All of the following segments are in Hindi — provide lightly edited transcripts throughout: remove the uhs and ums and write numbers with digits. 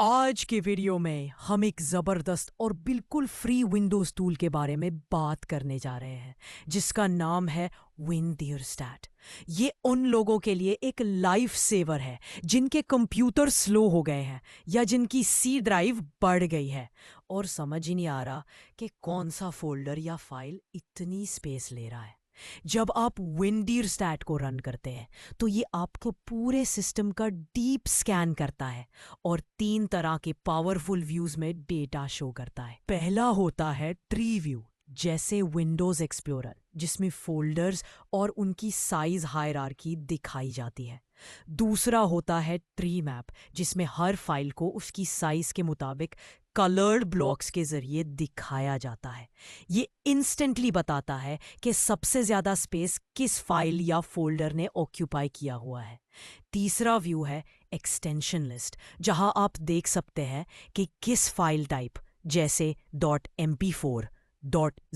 आज के वीडियो में हम एक ज़बरदस्त और बिल्कुल फ्री विंडोज़ टूल के बारे में बात करने जा रहे हैं जिसका नाम है विंडीयरस्टैट। ये उन लोगों के लिए एक लाइफ सेवर है जिनके कंप्यूटर स्लो हो गए हैं या जिनकी सी ड्राइव बढ़ गई है और समझ ही नहीं आ रहा कि कौन सा फोल्डर या फाइल इतनी स्पेस ले रहा है। जब आप विंडीयरस्टैट को रन करते हैं तो ये आपको पूरे सिस्टम का डीप स्कैन करता है और 3 तरह के पावरफुल व्यूज में डेटा शो करता है। पहला होता है ट्री व्यू, जैसे विंडोज एक्सप्लोरर, जिसमें फोल्डर्स और उनकी साइज हायरार्की दिखाई जाती है। दूसरा होता है ट्री मैप, जिसमें हर फाइल को उसकी साइज के मुताबिक कलर्ड ब्लॉक्स के जरिए दिखाया जाता है। ये इंस्टेंटली बताता है कि सबसे ज्यादा स्पेस किस फाइल या फोल्डर ने ऑक्यूपाई किया हुआ है। तीसरा व्यू है एक्सटेंशन लिस्ट, जहां आप देख सकते हैं कि किस फाइल टाइप जैसे .mp4,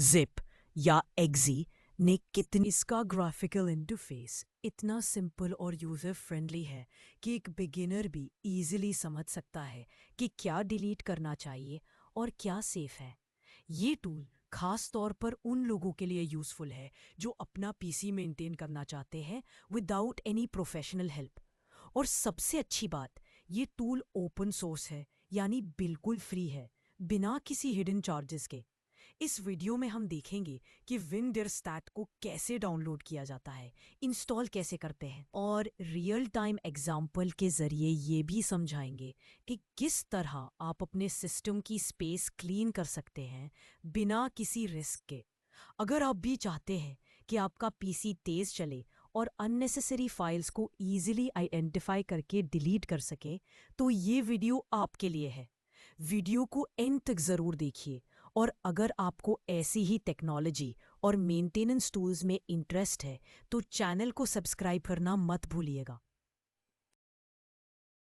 .zip या .exe ने कितनी। इसका ग्राफिकल इंटरफेस इतना सिंपल और यूज़र फ्रेंडली है कि एक बिगिनर भी इजीली समझ सकता है कि क्या डिलीट करना चाहिए और क्या सेफ है। ये टूल खास तौर पर उन लोगों के लिए यूज़फुल है जो अपना पीसी मेंटेन करना चाहते हैं विदाउट एनी प्रोफेशनल हेल्प। और सबसे अच्छी बात, ये टूल ओपन सोर्स है, यानी बिल्कुल फ्री है, बिना किसी हिडन चार्जेस के। इस वीडियो में हम देखेंगे कि विंडीयरस्टैट को कैसे डाउनलोड किया जाता है, इंस्टॉल कैसे करते हैं और रियल टाइम एग्जाम्पल के ज़रिए ये भी समझाएंगे कि किस तरह आप अपने सिस्टम की स्पेस क्लीन कर सकते हैं बिना किसी रिस्क के। अगर आप भी चाहते हैं कि आपका पीसी तेज़ चले और अननेसेसरी फाइल्स को ईजिली आइडेंटिफाई करके डिलीट कर सके, तो ये वीडियो आपके लिए है। वीडियो को एंड तक ज़रूर देखिए और अगर आपको ऐसी ही टेक्नोलॉजी और मेंटेनेंस टूल्स में इंटरेस्ट है तो चैनल को सब्सक्राइब करना मत भूलिएगा।